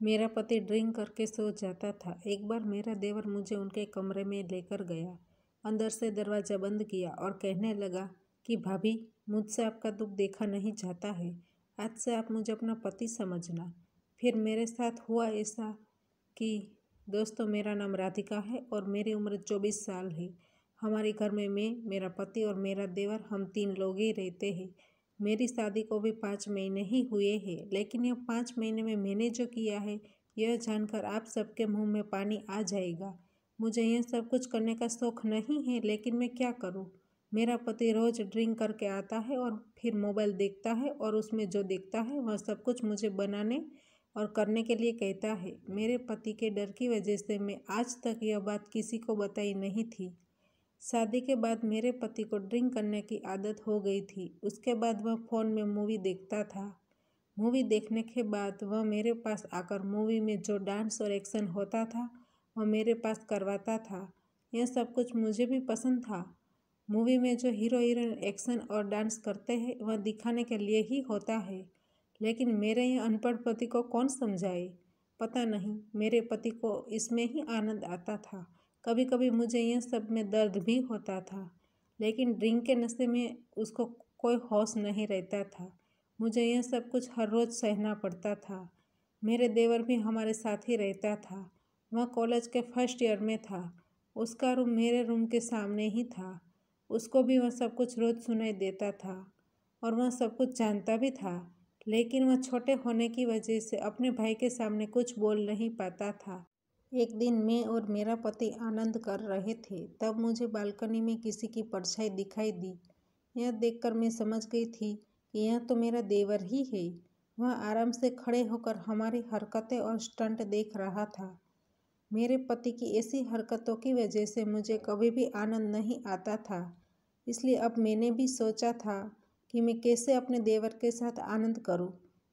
मेरा पति ड्रिंक करके सो जाता था। एक बार मेरा देवर मुझे उनके कमरे में लेकर गया, अंदर से दरवाज़ा बंद किया और कहने लगा कि भाभी, मुझसे आपका दुख देखा नहीं जाता है। आज से आप मुझे अपना पति समझना। फिर मेरे साथ हुआ ऐसा कि दोस्तों, मेरा नाम राधिका है और मेरी उम्र 24 साल है। हमारे घर में मैं, मेरा पति और मेरा देवर, हम 3 लोग ही रहते हैं। मेरी शादी को भी 5 महीने ही हुए हैं, लेकिन यह 5 महीने में मैंने जो किया है, यह जानकर आप सबके मुंह में पानी आ जाएगा। मुझे यह सब कुछ करने का शौक नहीं है, लेकिन मैं क्या करूं? मेरा पति रोज़ ड्रिंक करके आता है और फिर मोबाइल देखता है और उसमें जो देखता है वह सब कुछ मुझे बनाने और करने के लिए कहता है। मेरे पति के डर की वजह से मैं आज तक यह बात किसी को बताई नहीं थी। शादी के बाद मेरे पति को ड्रिंक करने की आदत हो गई थी। उसके बाद वह फ़ोन में मूवी देखता था। मूवी देखने के बाद वह मेरे पास आकर मूवी में जो डांस और एक्शन होता था वह मेरे पास करवाता था। यह सब कुछ मुझे भी पसंद था। मूवी में जो हीरो हीरोइन एक्शन और डांस करते हैं वह दिखाने के लिए ही होता है, लेकिन मेरे यह अनपढ़ पति को कौन समझाए? पता नहीं, मेरे पति को इसमें ही आनंद आता था। कभी कभी मुझे यह सब में दर्द भी होता था, लेकिन ड्रिंक के नशे में उसको कोई होश नहीं रहता था। मुझे यह सब कुछ हर रोज़ सहना पड़ता था। मेरे देवर भी हमारे साथ ही रहता था। वह कॉलेज के फर्स्ट ईयर में था। उसका रूम मेरे रूम के सामने ही था। उसको भी वह सब कुछ रोज़ सुनाई देता था और वह सब कुछ जानता भी था, लेकिन वह छोटे होने की वजह से अपने भाई के सामने कुछ बोल नहीं पाता था। एक दिन मैं और मेरा पति आनंद कर रहे थे, तब मुझे बालकनी में किसी की परछाई दिखाई दी। यह देखकर मैं समझ गई थी कि यह तो मेरा देवर ही है। वह आराम से खड़े होकर हमारी हरकतें और स्टंट देख रहा था। मेरे पति की ऐसी हरकतों की वजह से मुझे कभी भी आनंद नहीं आता था। इसलिए अब मैंने भी सोचा था कि मैं कैसे अपने देवर के साथ आनंद करूं।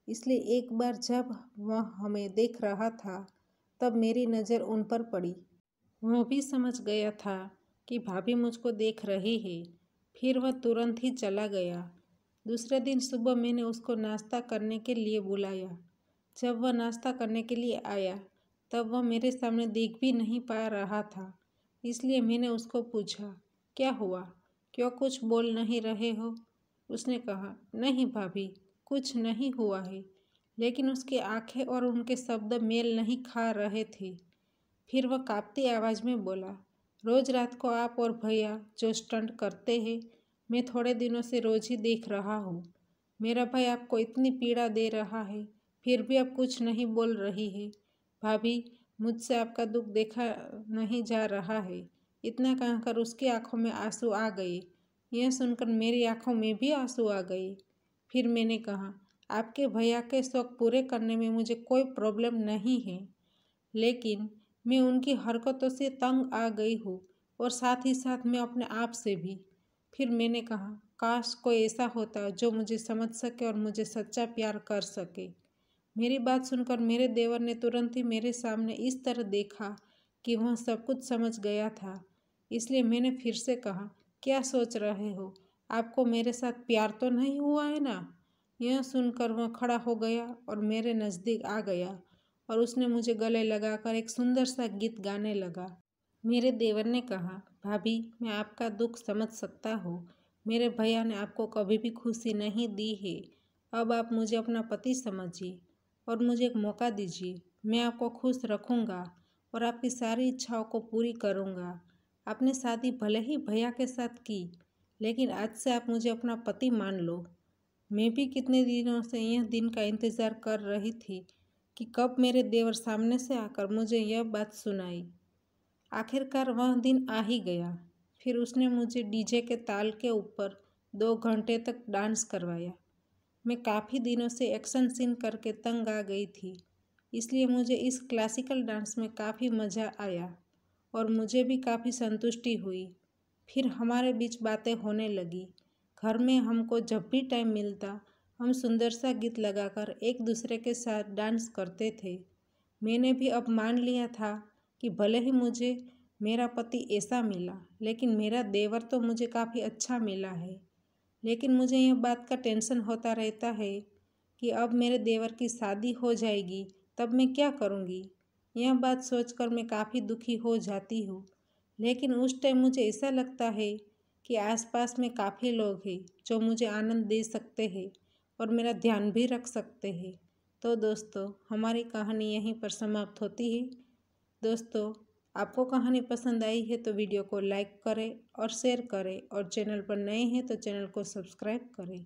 इसलिए एक बार जब वह हमें देख रहा था, तब मेरी नज़र उन पर पड़ी। वह भी समझ गया था कि भाभी मुझको देख रही है। फिर वह तुरंत ही चला गया। दूसरे दिन सुबह मैंने उसको नाश्ता करने के लिए बुलाया। जब वह नाश्ता करने के लिए आया, तब वह मेरे सामने देख भी नहीं पा रहा था। इसलिए मैंने उसको पूछा, क्या हुआ? क्यों कुछ बोल नहीं रहे हो? उसने कहा, नहीं भाभी, कुछ नहीं हुआ है। लेकिन उसकी आंखें और उनके शब्द मेल नहीं खा रहे थे। फिर वह कांपती आवाज़ में बोला, रोज़ रात को आप और भैया जो स्टंट करते हैं, मैं थोड़े दिनों से रोज़ ही देख रहा हूँ। मेरा भाई आपको इतनी पीड़ा दे रहा है, फिर भी आप कुछ नहीं बोल रही है। भाभी, मुझसे आपका दुख देखा नहीं जा रहा है। इतना कहकर उसकी आंखों में आंसू आ गए। यह सुनकर मेरी आंखों में भी आंसू आ गए। फिर मैंने कहा, आपके भैया के शौक पूरे करने में मुझे कोई प्रॉब्लम नहीं है, लेकिन मैं उनकी हरकतों से तंग आ गई हूँ और साथ ही साथ मैं अपने आप से भी। फिर मैंने कहा, काश कोई ऐसा होता जो मुझे समझ सके और मुझे सच्चा प्यार कर सके। मेरी बात सुनकर मेरे देवर ने तुरंत ही मेरे सामने इस तरह देखा कि वह सब कुछ समझ गया था। इसलिए मैंने फिर से कहा, क्या सोच रहे हो? आपको मेरे साथ प्यार तो नहीं हुआ है ना? यह सुनकर वह खड़ा हो गया और मेरे नज़दीक आ गया और उसने मुझे गले लगाकर एक सुंदर सा गीत गाने लगा। मेरे देवर ने कहा, भाभी, मैं आपका दुख समझ सकता हूँ। मेरे भैया ने आपको कभी भी खुशी नहीं दी है। अब आप मुझे अपना पति समझिए और मुझे एक मौका दीजिए। मैं आपको खुश रखूँगा और आपकी सारी इच्छाओं को पूरी करूँगा। आपने शादी भले ही भैया के साथ की, लेकिन आज से आप मुझे अपना पति मान लो। मैं भी कितने दिनों से यह दिन का इंतज़ार कर रही थी कि कब मेरे देवर सामने से आकर मुझे यह बात सुनाई। आखिरकार वह दिन आ ही गया। फिर उसने मुझे डीजे के ताल के ऊपर 2 घंटे तक डांस करवाया। मैं काफ़ी दिनों से एक्शन सीन करके तंग आ गई थी, इसलिए मुझे इस क्लासिकल डांस में काफ़ी मज़ा आया और मुझे भी काफ़ी संतुष्टि हुई। फिर हमारे बीच बातें होने लगी। घर में हमको जब भी टाइम मिलता, हम सुंदर सा गीत लगाकर एक दूसरे के साथ डांस करते थे। मैंने भी अब मान लिया था कि भले ही मुझे मेरा पति ऐसा मिला, लेकिन मेरा देवर तो मुझे काफ़ी अच्छा मिला है। लेकिन मुझे यह बात का टेंशन होता रहता है कि अब मेरे देवर की शादी हो जाएगी तब मैं क्या करूँगी? यह बात सोचकर मैं काफ़ी दुखी हो जाती हूँ। लेकिन उस टाइम मुझे ऐसा लगता है कि आसपास में काफ़ी लोग हैं जो मुझे आनंद दे सकते हैं और मेरा ध्यान भी रख सकते हैं। तो दोस्तों, हमारी कहानी यहीं पर समाप्त होती है। दोस्तों, आपको कहानी पसंद आई है तो वीडियो को लाइक करें और शेयर करें, और चैनल पर नए हैं तो चैनल को सब्सक्राइब करें।